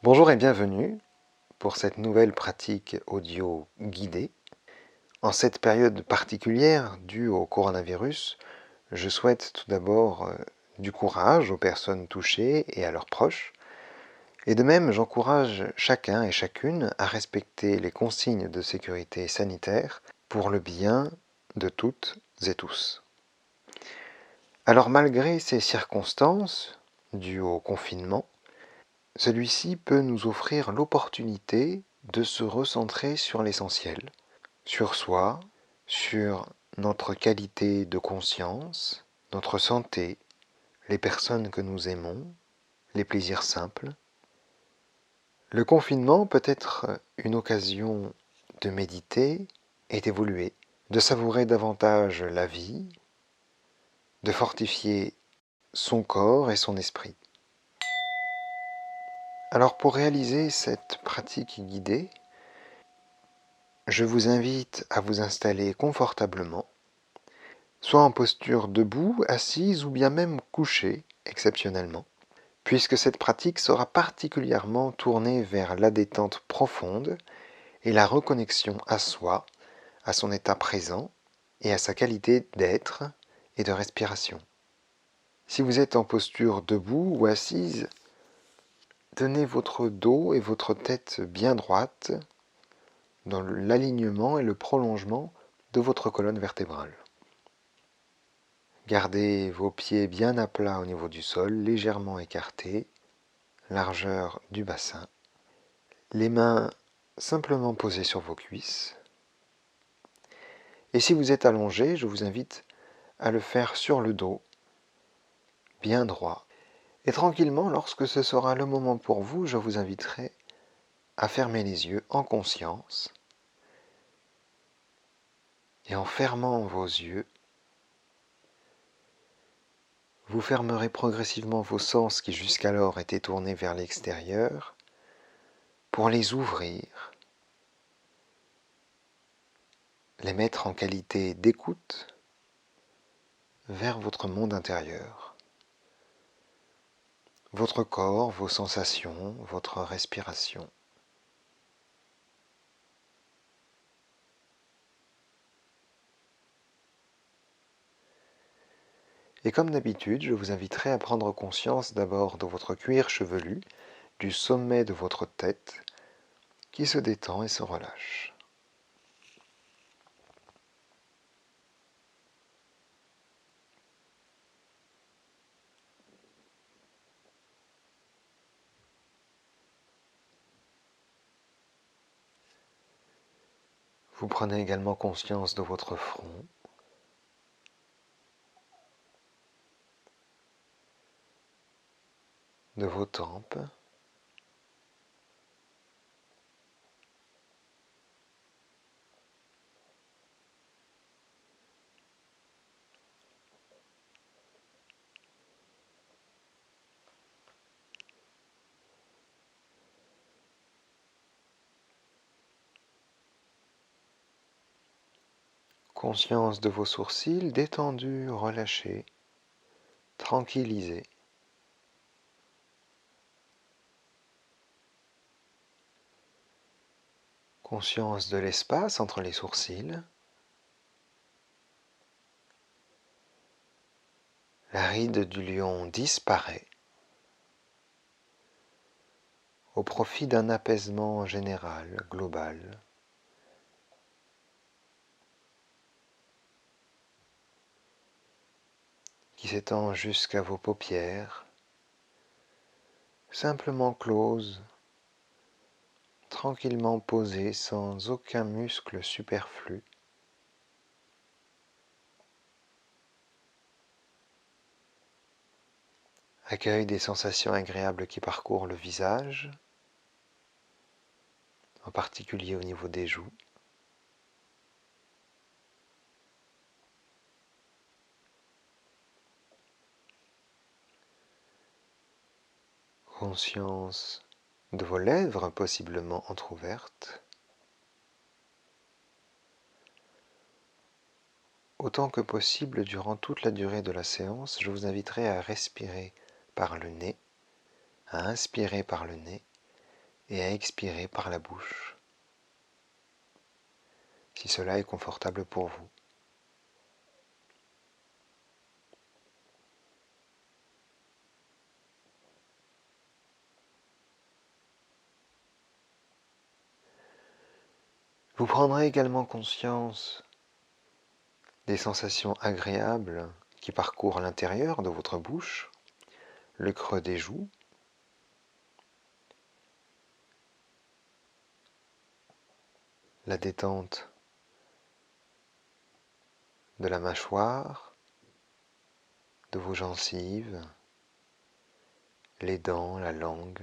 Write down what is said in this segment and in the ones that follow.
Bonjour et bienvenue pour cette nouvelle pratique audio guidée. En cette période particulière due au coronavirus, je souhaite tout d'abord du courage aux personnes touchées et à leurs proches. Et de même, j'encourage chacun et chacune à respecter les consignes de sécurité sanitaire pour le bien de toutes et tous. Alors malgré ces circonstances dues au confinement, celui-ci peut nous offrir l'opportunité de se recentrer sur l'essentiel, sur soi, sur notre qualité de conscience, notre santé, les personnes que nous aimons, les plaisirs simples. Le confinement peut être une occasion de méditer et d'évoluer, de savourer davantage la vie, de fortifier son corps et son esprit. Alors pour réaliser cette pratique guidée, je vous invite à vous installer confortablement, soit en posture debout, assise ou bien même couchée, exceptionnellement, puisque cette pratique sera particulièrement tournée vers la détente profonde et la reconnexion à soi, à son état présent et à sa qualité d'être et de respiration. Si vous êtes en posture debout ou assise, tenez votre dos et votre tête bien droite dans l'alignement et le prolongement de votre colonne vertébrale. Gardez vos pieds bien à plat au niveau du sol, légèrement écartés, largeur du bassin. Les mains simplement posées sur vos cuisses. Et si vous êtes allongé, je vous invite à le faire sur le dos, bien droit. Et tranquillement, lorsque ce sera le moment pour vous, je vous inviterai à fermer les yeux en conscience. Et en fermant vos yeux, vous fermerez progressivement vos sens qui jusqu'alors étaient tournés vers l'extérieur pour les ouvrir, les mettre en qualité d'écoute vers votre monde intérieur, votre corps, vos sensations, votre respiration. Et comme d'habitude, je vous inviterai à prendre conscience d'abord de votre cuir chevelu, du sommet de votre tête, qui se détend et se relâche. Vous prenez également conscience de votre front, de vos tempes, conscience de vos sourcils détendus, relâchés, tranquillisés. Conscience de l'espace entre les sourcils. La ride du lion disparaît au profit d'un apaisement général, global. Qui s'étend jusqu'à vos paupières, simplement closes, tranquillement posées sans aucun muscle superflu. Accueil des sensations agréables qui parcourent le visage, en particulier au niveau des joues. Conscience de vos lèvres possiblement entr'ouvertes. Autant que possible, durant toute la durée de la séance, je vous inviterai à respirer par le nez, à inspirer par le nez et à expirer par la bouche, si cela est confortable pour vous. Vous prendrez également conscience des sensations agréables qui parcourent l'intérieur de votre bouche, le creux des joues, la détente de la mâchoire, de vos gencives, les dents, la langue.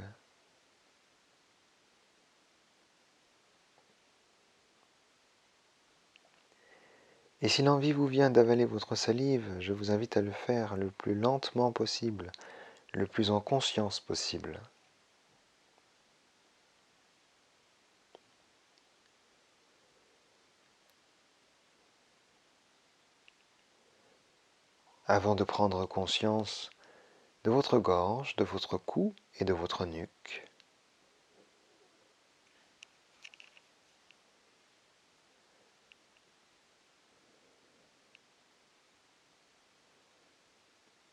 Et si l'envie vous vient d'avaler votre salive, je vous invite à le faire le plus lentement possible, le plus en conscience possible. Avant de prendre conscience de votre gorge, de votre cou et de votre nuque.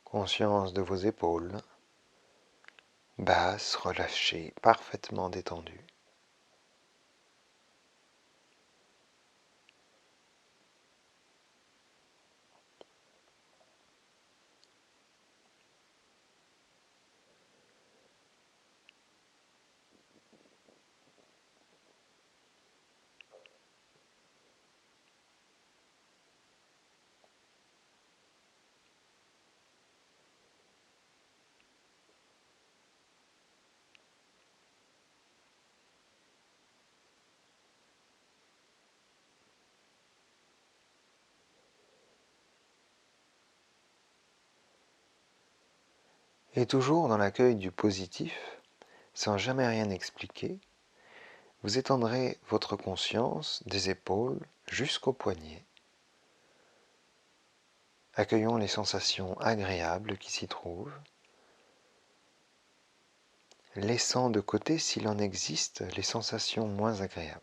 Conscience de vos épaules, basses, relâchées, parfaitement détendues. Et toujours dans l'accueil du positif, sans jamais rien expliquer, vous étendrez votre conscience des épaules jusqu'aux poignets. Accueillons les sensations agréables qui s'y trouvent, laissant de côté, s'il en existe, les sensations moins agréables.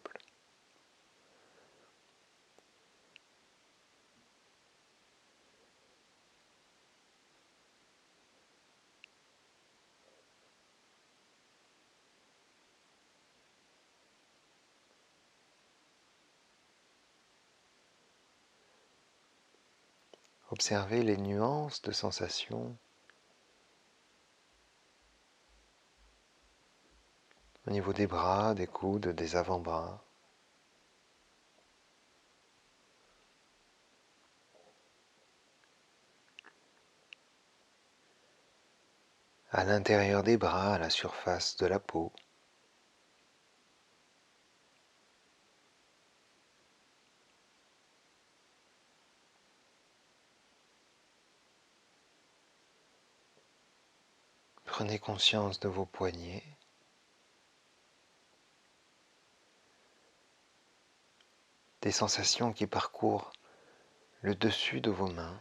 Observez les nuances de sensations au niveau des bras, des coudes, des avant-bras. À l'intérieur des bras, à la surface de la peau. Prenez conscience de vos poignets, des sensations qui parcourent le dessus de vos mains.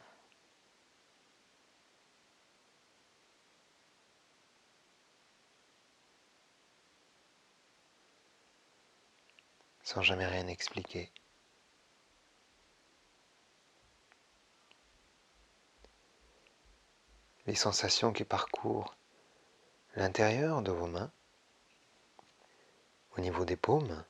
Sans jamais rien expliquer. Les sensations qui parcourent l'intérieur de vos mains, au niveau des paumes,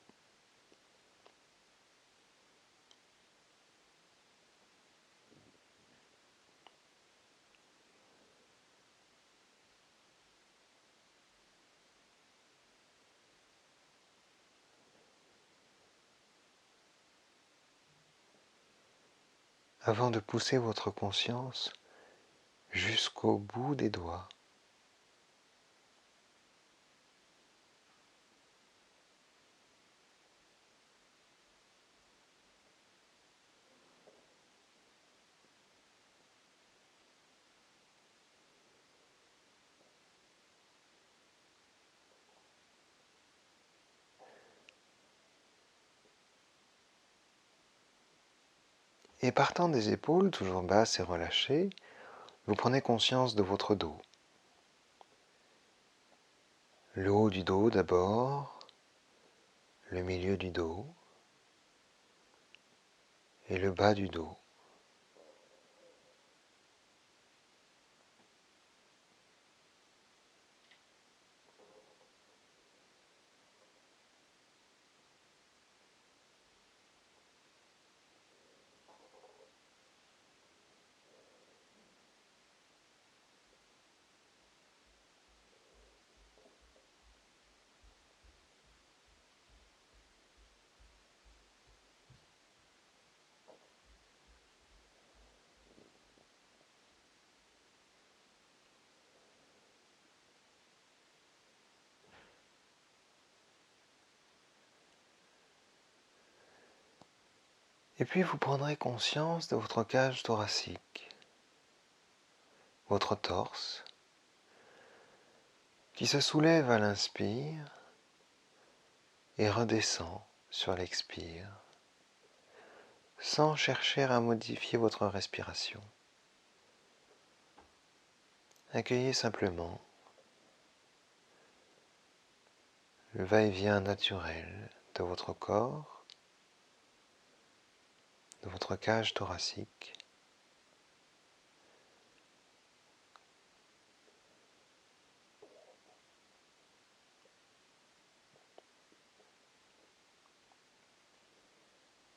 avant de pousser votre conscience jusqu'au bout des doigts. Et partant des épaules, toujours basses et relâchées, vous prenez conscience de votre dos. Le haut du dos d'abord, le milieu du dos et le bas du dos. Et puis vous prendrez conscience de votre cage thoracique, votre torse, qui se soulève à l'inspire et redescend sur l'expire, sans chercher à modifier votre respiration. Accueillez simplement le va-et-vient naturel de votre corps, de votre cage thoracique.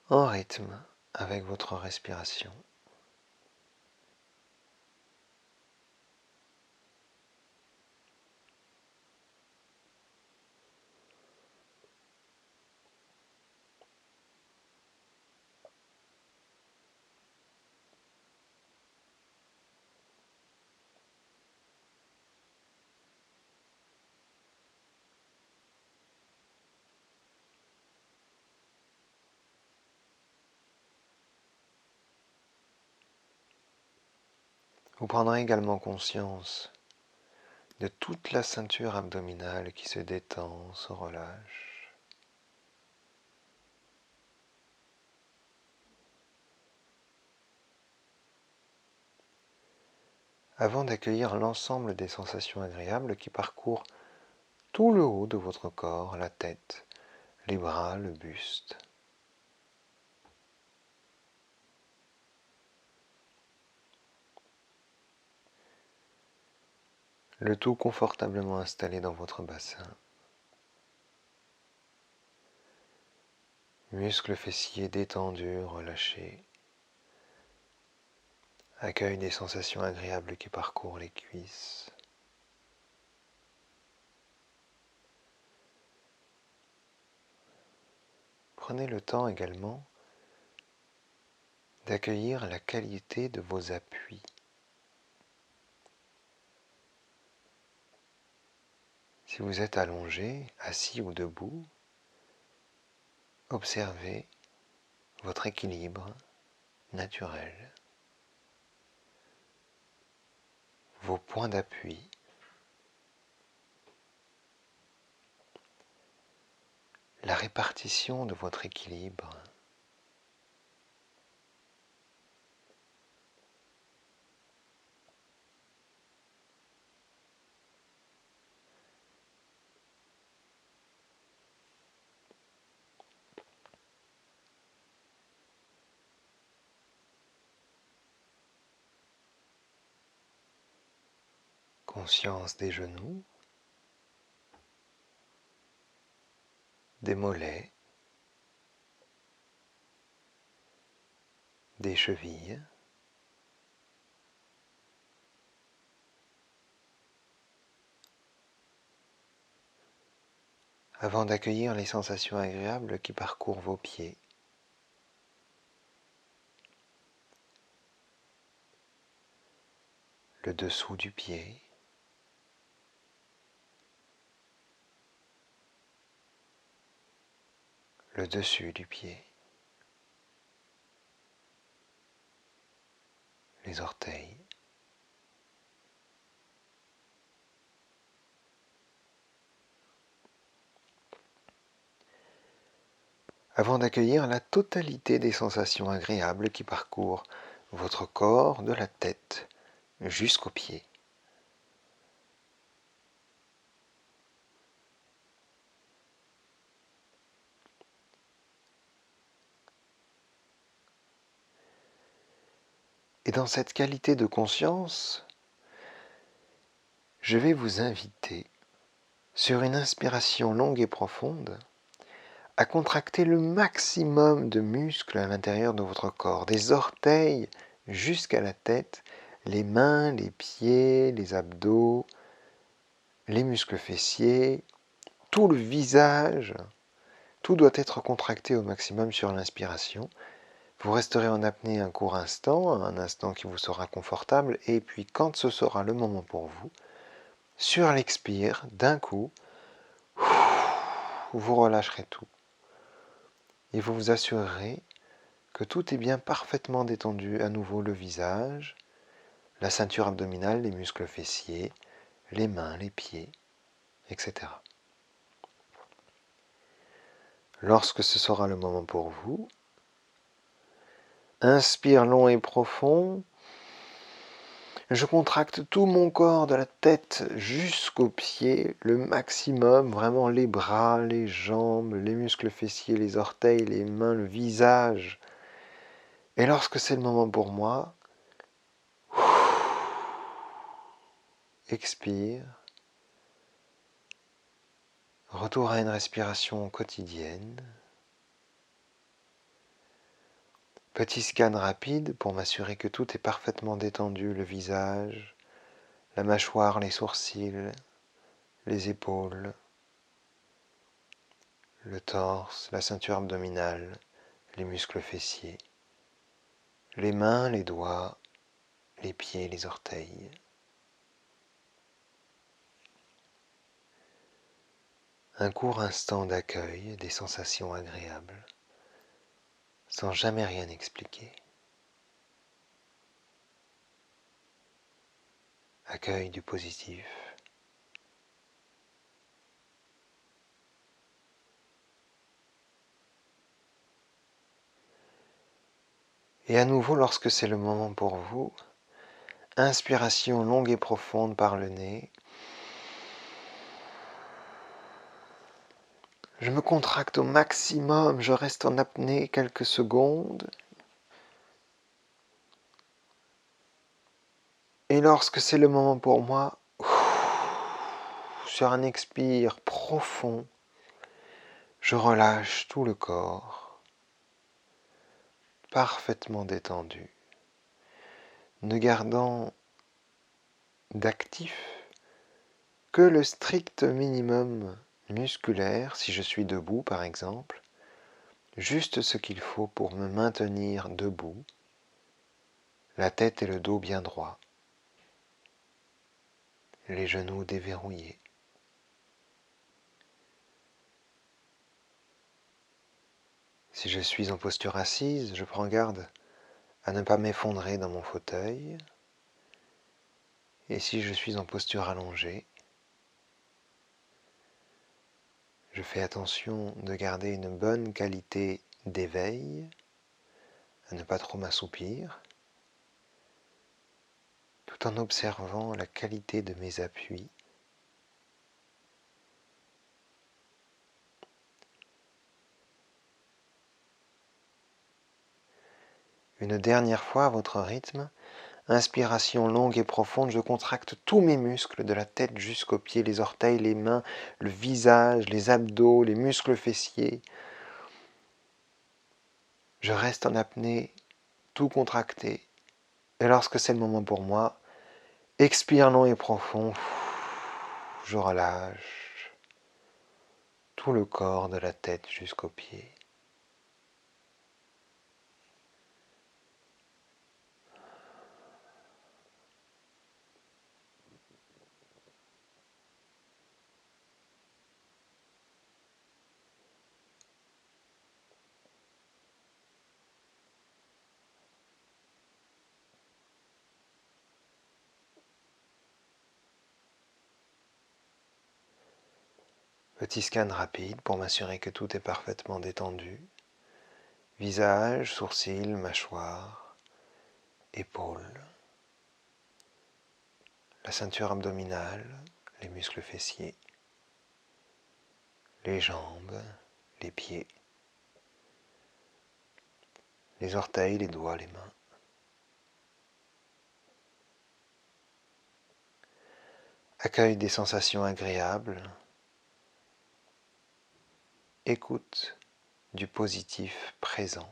En rythme avec votre respiration. Vous prendrez également conscience de toute la ceinture abdominale qui se détend, se relâche. Avant d'accueillir l'ensemble des sensations agréables qui parcourent tout le haut de votre corps, la tête, les bras, le buste. Le tout confortablement installé dans votre bassin. Muscles fessiers détendus, relâchés. Accueille des sensations agréables qui parcourent les cuisses. Prenez le temps également d'accueillir la qualité de vos appuis. Si vous êtes allongé, assis ou debout, observez votre équilibre naturel, vos points d'appui, la répartition de votre équilibre. Conscience des genoux, des mollets, des chevilles. Avant d'accueillir les sensations agréables qui parcourent vos pieds. Le dessous du pied, le dessus du pied, les orteils. Avant d'accueillir la totalité des sensations agréables qui parcourent votre corps de la tête jusqu'aux pieds. dans cette qualité de conscience, je vais vous inviter, sur une inspiration longue et profonde, à contracter le maximum de muscles à l'intérieur de votre corps, des orteils jusqu'à la tête, les mains, les pieds, les abdos, les muscles fessiers, tout le visage. Tout doit être contracté au maximum sur l'inspiration. Vous resterez en apnée un court instant, un instant qui vous sera confortable, et puis quand ce sera le moment pour vous, sur l'expire, d'un coup, vous relâcherez tout. Et vous vous assurerez que tout est bien parfaitement détendu, à nouveau le visage, la ceinture abdominale, les muscles fessiers, les mains, les pieds, etc. Lorsque ce sera le moment pour vous, inspire long et profond. Je contracte tout mon corps, de la tête jusqu'aux pieds, le maximum, vraiment les bras, les jambes, les muscles fessiers, les orteils, les mains, le visage. Et lorsque c'est le moment pour moi, expire. Retour à une respiration quotidienne. Petit scan rapide pour m'assurer que tout est parfaitement détendu, le visage, la mâchoire, les sourcils, les épaules, le torse, la ceinture abdominale, les muscles fessiers, les mains, les doigts, les pieds, les orteils. Un court instant d'accueil des sensations agréables, sans jamais rien expliquer. Accueil du positif. Et à nouveau, lorsque c'est le moment pour vous, inspiration longue et profonde par le nez. Je me contracte au maximum, je reste en apnée quelques secondes. Et lorsque c'est le moment pour moi, sur un expire profond, je relâche tout le corps, parfaitement détendu, ne gardant d'actif que le strict minimum musculaire, si je suis debout par exemple, juste ce qu'il faut pour me maintenir debout, la tête et le dos bien droits, les genoux déverrouillés. Si je suis en posture assise, je prends garde à ne pas m'effondrer dans mon fauteuil. Et si je suis en posture allongée, je fais attention de garder une bonne qualité d'éveil, à ne pas trop m'assoupir, tout en observant la qualité de mes appuis. Une dernière fois à votre rythme, inspiration longue et profonde, je contracte tous mes muscles de la tête jusqu'aux pieds, les orteils, les mains, le visage, les abdos, les muscles fessiers. Je reste en apnée, tout contracté. Et lorsque c'est le moment pour moi, expire long et profond, je relâche tout le corps de la tête jusqu'aux pieds. Petit scan rapide pour m'assurer que tout est parfaitement détendu. Visage, sourcils, mâchoire, épaules, la ceinture abdominale, les muscles fessiers, les jambes, les pieds, les orteils, les doigts, les mains. Accueil des sensations agréables. Écoute du positif présent.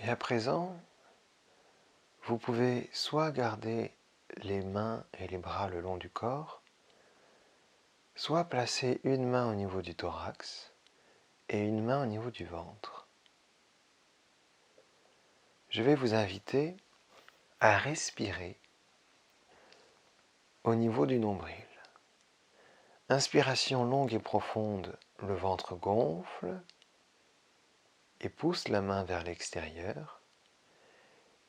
Et à présent, vous pouvez soit garder les mains et les bras le long du corps, soit placer une main au niveau du thorax et une main au niveau du ventre. Je vais vous inviter à respirer au niveau du nombril. Inspiration longue et profonde, le ventre gonfle et pousse la main vers l'extérieur.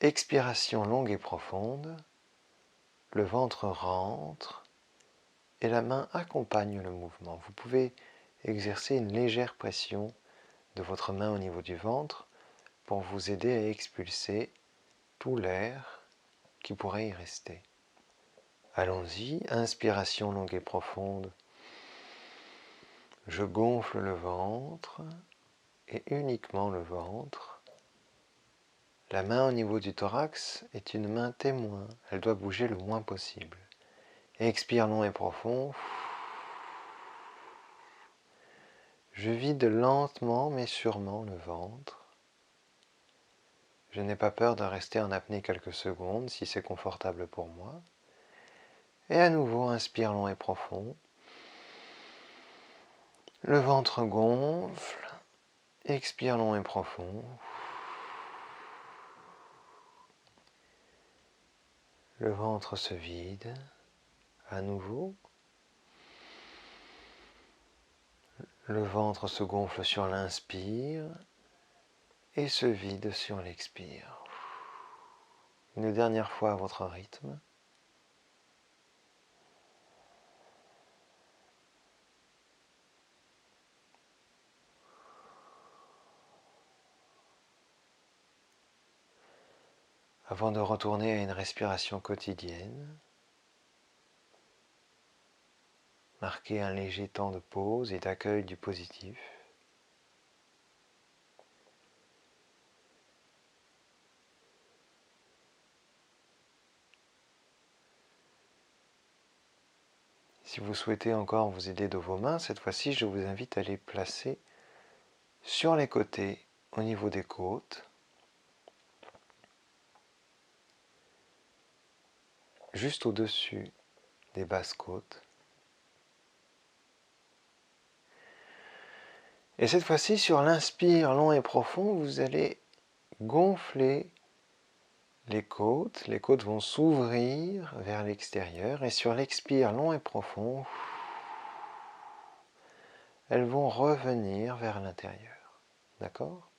Expiration longue et profonde, le ventre rentre et la main accompagne le mouvement. Vous pouvez exercer une légère pression de votre main au niveau du ventre pour vous aider à expulser tout l'air qui pourrait y rester. Allons-y, inspiration longue et profonde. Je gonfle le ventre et uniquement le ventre. La main au niveau du thorax est une main témoin, elle doit bouger le moins possible. Expire long et profond. Je vide lentement mais sûrement le ventre. Je n'ai pas peur de rester en apnée quelques secondes si c'est confortable pour moi. Et à nouveau, inspire long et profond. Le ventre gonfle. Expire long et profond. Le ventre se vide. À nouveau. Le ventre se gonfle sur l'inspire et se vide sur l'expire. Une dernière fois à votre rythme. Avant de retourner à une respiration quotidienne, marquez un léger temps de pause et d'accueil du positif. Si vous souhaitez encore vous aider de vos mains, cette fois-ci, je vous invite à les placer sur les côtés, au niveau des côtes, juste au-dessus des basses côtes. Et cette fois-ci, sur l'inspire long et profond, vous allez gonfler les côtes vont s'ouvrir vers l'extérieur et sur l'expire long et profond, elles vont revenir vers l'intérieur. D'accord ?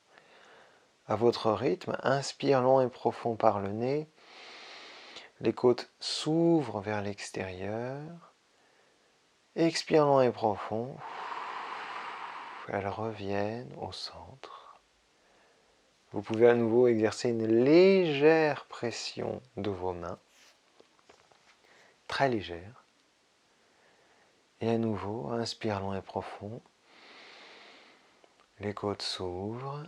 À votre rythme, inspire long et profond par le nez, les côtes s'ouvrent vers l'extérieur, expire long et profond, elles reviennent au centre. Vous pouvez à nouveau exercer une légère pression de vos mains, très légère. Et à nouveau, inspire long et profond. Les côtes s'ouvrent.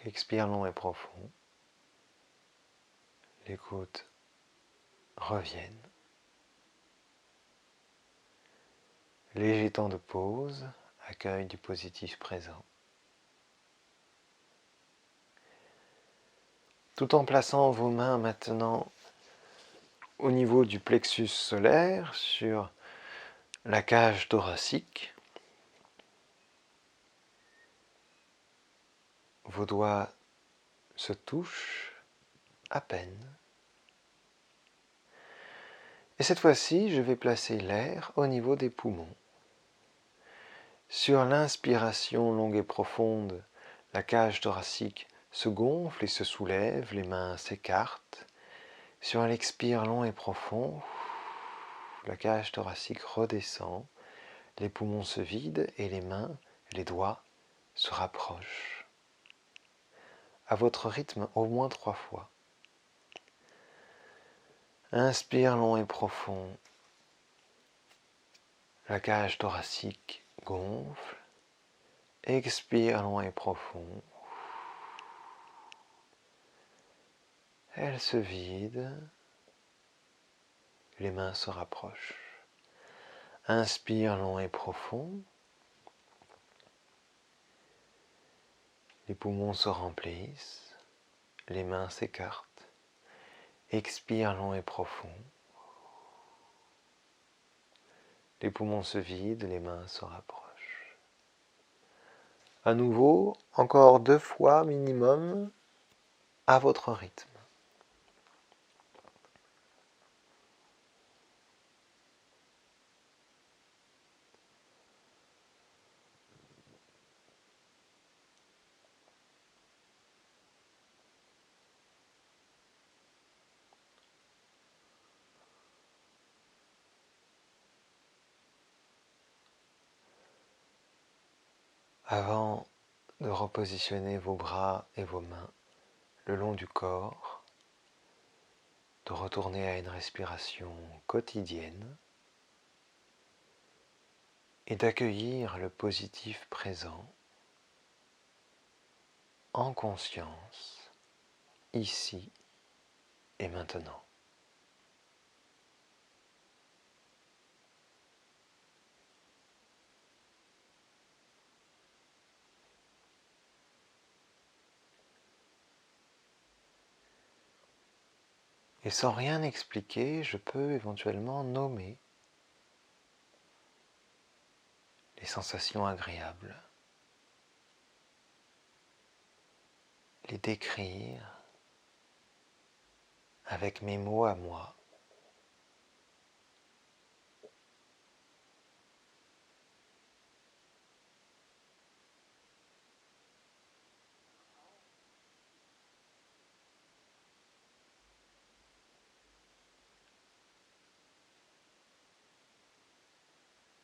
Expire long et profond. Les côtes reviennent. Léger temps de pause, accueil du positif présent. Tout en plaçant vos mains maintenant au niveau du plexus solaire, sur la cage thoracique, vos doigts se touchent à peine. Et cette fois-ci, je vais placer l'air au niveau des poumons. Sur l'inspiration longue et profonde, la cage thoracique se gonfle et se soulève, les mains s'écartent. Sur l'expire long et profond, la cage thoracique redescend, les poumons se vident et les mains, les doigts se rapprochent. À votre rythme, au moins 3 fois. Inspire long et profond. La cage thoracique gonfle. Expire long et profond. Elle se vide. Les mains se rapprochent. Inspire long et profond. Les poumons se remplissent. Les mains s'écartent. Expire long et profond. Les poumons se vident, les mains se rapprochent. À nouveau, encore 2 fois minimum, à votre rythme. Avant de repositionner vos bras et vos mains le long du corps, de retourner à une respiration quotidienne et d'accueillir le positif présent en conscience, ici et maintenant. Et sans rien expliquer, je peux éventuellement nommer les sensations agréables, les décrire avec mes mots à moi.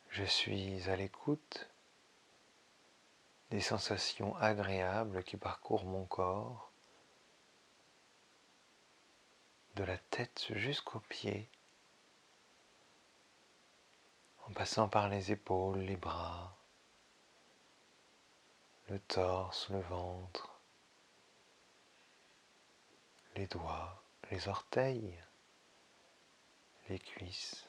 Je suis à l'écoute des sensations agréables qui parcourent mon corps, de la tête jusqu'aux pieds, en passant par les épaules, les bras, le torse, le ventre, les doigts, les orteils, les cuisses.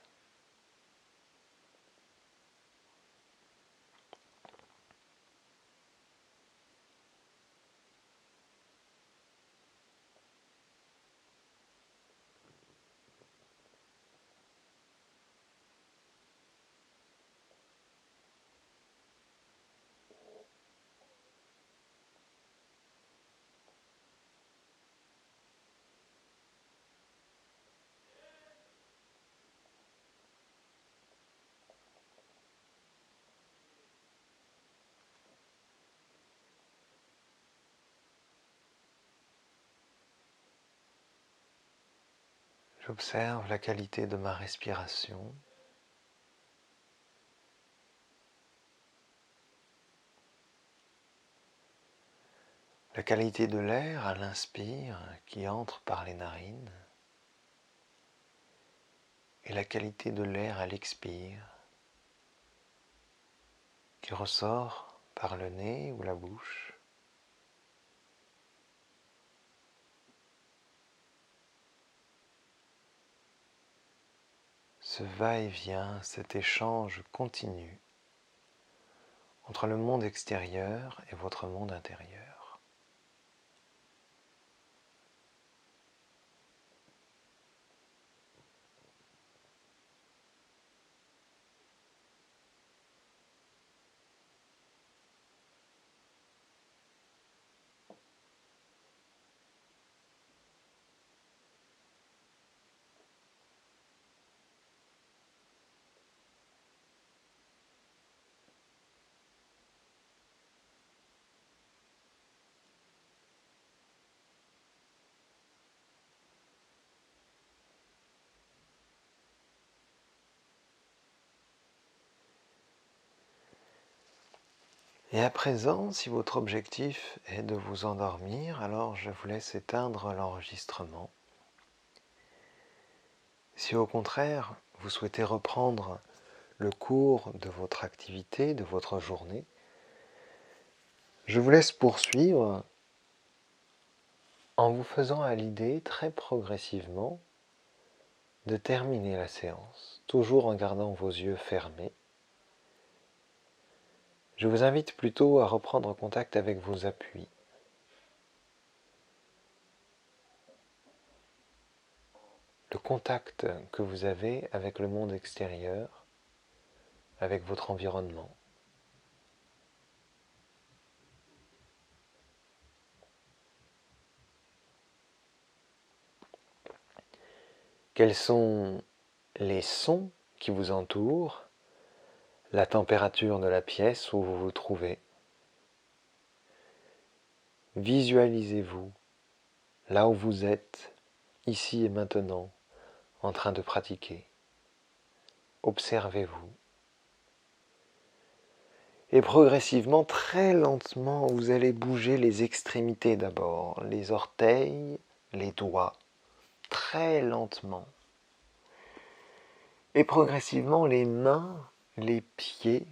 J'observe la qualité de ma respiration. La qualité de l'air à l'inspire qui entre par les narines et la qualité de l'air à l'expire qui ressort par le nez ou la bouche. Ce va-et-vient, cet échange continu entre le monde extérieur et votre monde intérieur. Et à présent, si votre objectif est de vous endormir, alors je vous laisse éteindre l'enregistrement. Si au contraire, vous souhaitez reprendre le cours de votre activité, de votre journée, je vous laisse poursuivre en vous faisant à l'idée très progressivement de terminer la séance, toujours en gardant vos yeux fermés. Je vous invite plutôt à reprendre contact avec vos appuis. Le contact que vous avez avec le monde extérieur, avec votre environnement. Quels sont les sons qui vous entourent, la température de la pièce où vous vous trouvez. Visualisez-vous là où vous êtes, ici et maintenant, en train de pratiquer. Observez-vous. Et progressivement, très lentement, vous allez bouger les extrémités d'abord, les orteils, les doigts, très lentement. Et progressivement, les mains, les pieds,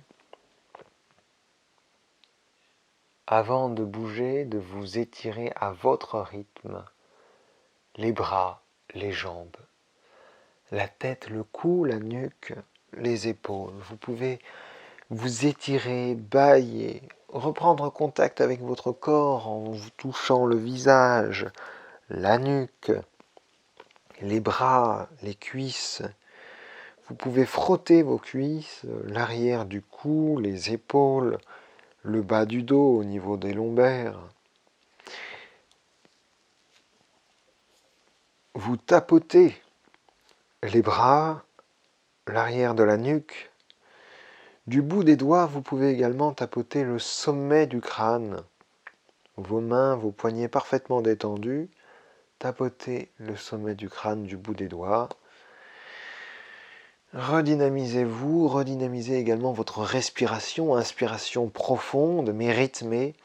avant de bouger, de vous étirer à votre rythme, les bras, les jambes, la tête, le cou, la nuque, les épaules. Vous pouvez vous étirer, bâiller, reprendre contact avec votre corps en vous touchant le visage, la nuque, les bras, les cuisses. Vous pouvez frotter vos cuisses, l'arrière du cou, les épaules, le bas du dos au niveau des lombaires. Vous tapotez les bras, l'arrière de la nuque. Du bout des doigts, vous pouvez également tapoter le sommet du crâne. Vos mains, vos poignets parfaitement détendus. Tapotez le sommet du crâne du bout des doigts. Redynamisez-vous, redynamisez également votre respiration, inspiration profonde mais rythmée.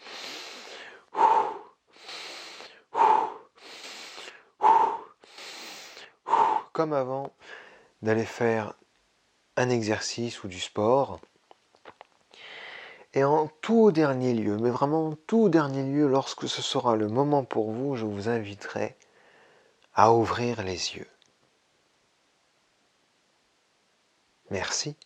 Comme avant d'aller faire un exercice ou du sport. Et en tout dernier lieu, mais vraiment en tout dernier lieu, lorsque ce sera le moment pour vous, je vous inviterai à ouvrir les yeux. Merci.